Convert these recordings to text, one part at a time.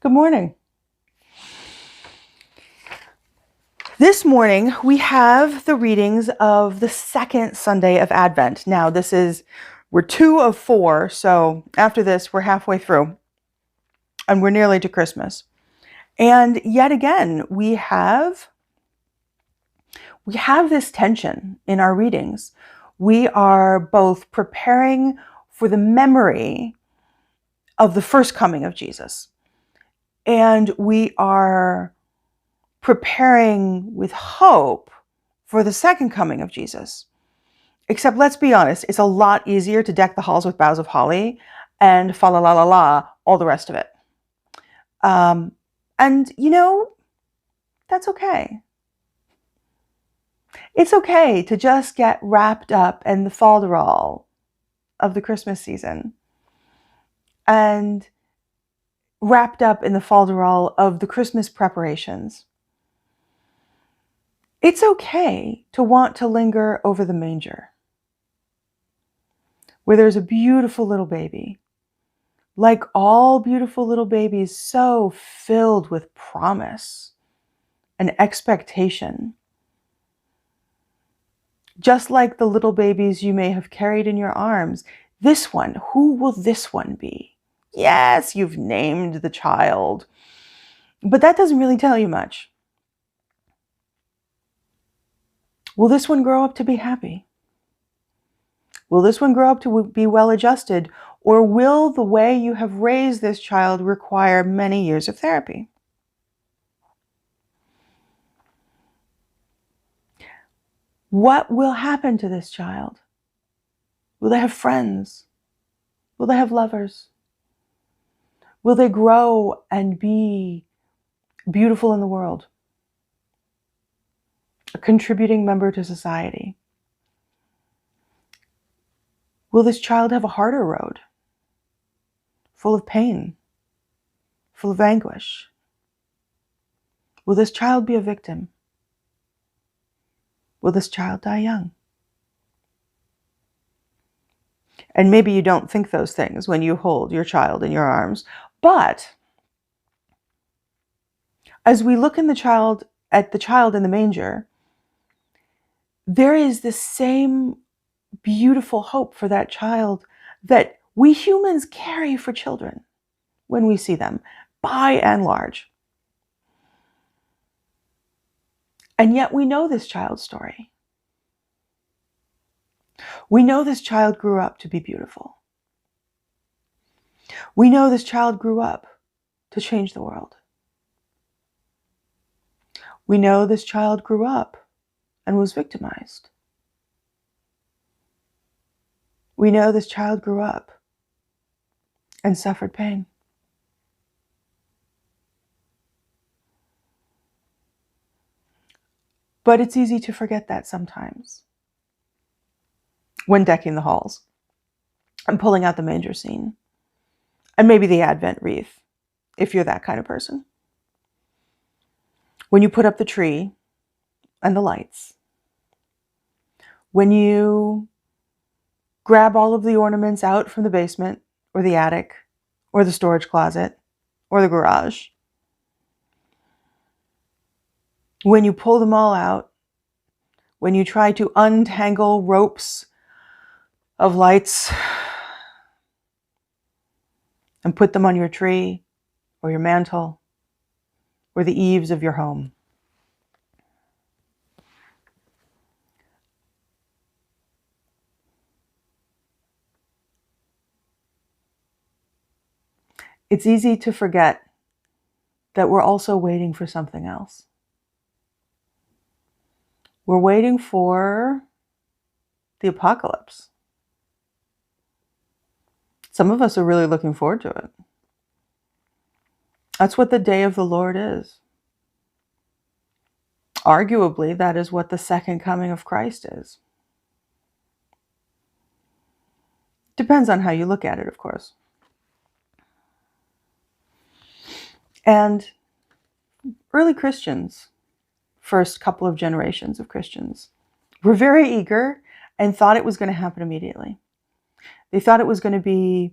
Good morning. This morning we have the readings of the second Sunday of Advent. Now we're 2 of 4, so after this we're halfway through and we're nearly to Christmas. And yet again, we have this tension in our readings. We are both preparing for the memory of the first coming of Jesus, and we are preparing with hope for the second coming of Jesus. Except, let's be honest, it's a lot easier to deck the halls with boughs of holly and fa la la la la, all the rest of it. And that's okay. It's okay to just get wrapped up in the falderall of the Christmas season and wrapped up in the falderall of the Christmas preparations. It's okay to want to linger over the manger, where there's a beautiful little baby, like all beautiful little babies, so filled with promise and expectation. Just like the little babies you may have carried in your arms, this one, who will this one be? Yes, you've named the child, but that doesn't really tell you much. Will this one grow up to be happy? Will this one grow up to be well-adjusted, or will the way you have raised this child require many years of therapy? What will happen to this child? Will they have friends? Will they have lovers? Will they grow and be beautiful in the world? A contributing member to society? Will this child have a harder road, full of pain, full of anguish? Will this child be a victim? Will this child die young? And maybe you don't think those things when you hold your child in your arms, but as we look at the child in the manger, there is the same beautiful hope for that child that we humans carry for children when we see them, by and large. And yet we know this child's story. We know this child grew up to be beautiful. We know this child grew up to change the world. We know this child grew up and was victimized. We know this child grew up and suffered pain. But it's easy to forget that sometimes when decking the halls and pulling out the manger scene and maybe the Advent wreath, if you're that kind of person. When you put up the tree and the lights, when you grab all of the ornaments out from the basement or the attic or the storage closet or the garage, when you pull them all out, when you try to untangle ropes of lights and put them on your tree or your mantle or the eaves of your home. It's easy to forget that we're also waiting for something else. We're waiting for the apocalypse. Some of us are really looking forward to it. That's what the day of the Lord is. Arguably, that is what the second coming of Christ is. Depends on how you look at it, of course. And early Christians, first couple of generations of Christians, were very eager and thought it was going to happen immediately. They thought it was going to be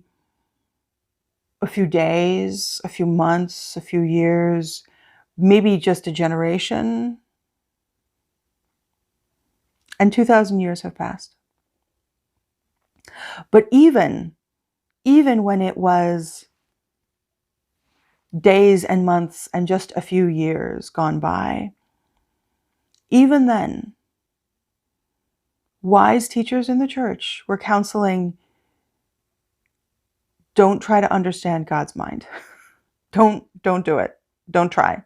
a few days, a few months, a few years, maybe just a generation. And 2,000 years have passed. But even when it was days and months and just a few years gone by, even then, wise teachers in the church were counseling, don't try to understand God's mind. Don't do it. Don't try.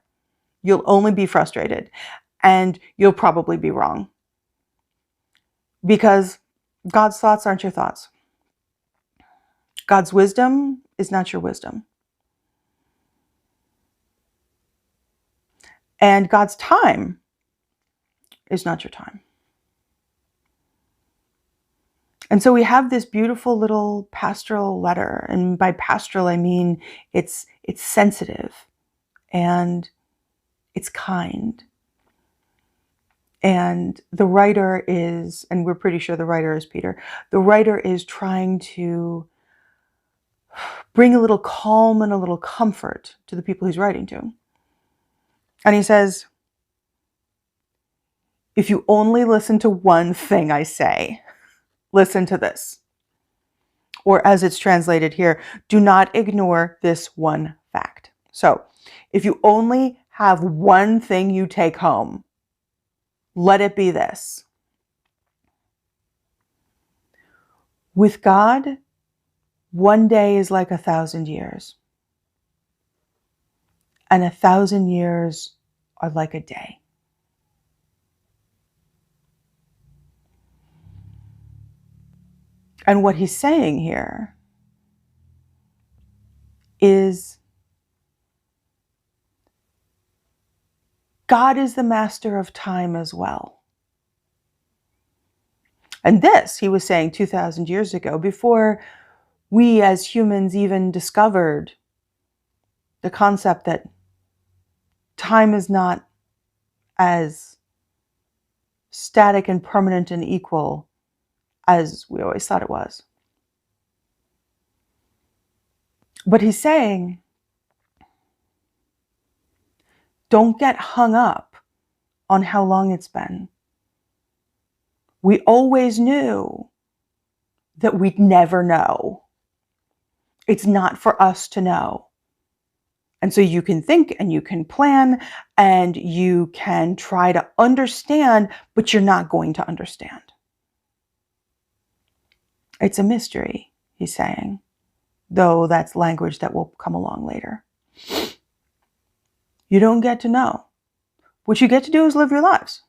You'll only be frustrated, and you'll probably be wrong. Because God's thoughts aren't your thoughts. God's wisdom is not your wisdom. And God's time is not your time. And so we have this beautiful little pastoral letter. And by pastoral, I mean it's sensitive and it's kind. And the writer is, and we're pretty sure the writer is Peter, the writer is trying to bring a little calm and a little comfort to the people he's writing to. And he says, if you only listen to one thing I say, listen to this. Or as it's translated here, do not ignore this one fact. So if you only have one thing you take home, let it be this. With God, one day is like 1,000 years. And 1,000 years are like a day. And what he's saying here is God is the master of time as well. And this, he was saying 2,000 years ago, before we as humans even discovered the concept that time is not as static and permanent and equal as we always thought it was. But he's saying, don't get hung up on how long it's been. We always knew that we'd never know. It's not for us to know. And so you can think and you can plan and you can try to understand, but you're not going to understand. It's a mystery, he's saying, though that's language that will come along later. You don't get to know. What you get to do is live your lives.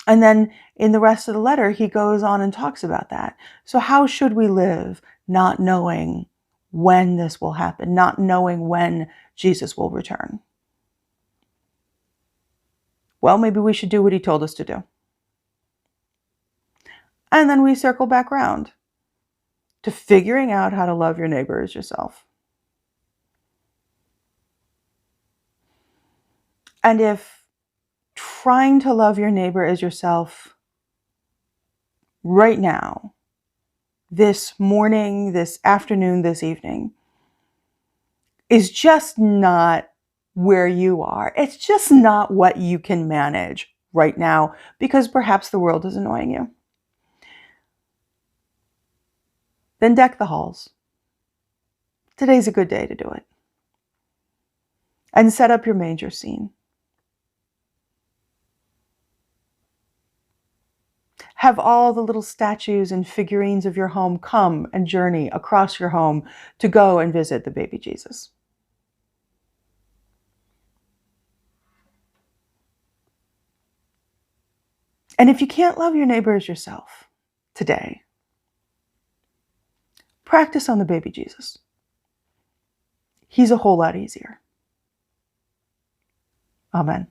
And then in the rest of the letter, he goes on and talks about that. So how should we live not knowing when this will happen, not knowing when Jesus will return? Well, maybe we should do what he told us to do. And then we circle back around to figuring out how to love your neighbor as yourself. And if trying to love your neighbor as yourself right now, this morning, this afternoon, this evening, is just not where you are. It's just not what you can manage right now because perhaps the world is annoying you. Then deck the halls. Today's a good day to do it. And set up your manger scene. Have all the little statues and figurines of your home come and journey across your home to go and visit the baby Jesus. And if you can't love your neighbor as yourself today, practice on the baby Jesus. He's a whole lot easier. Amen.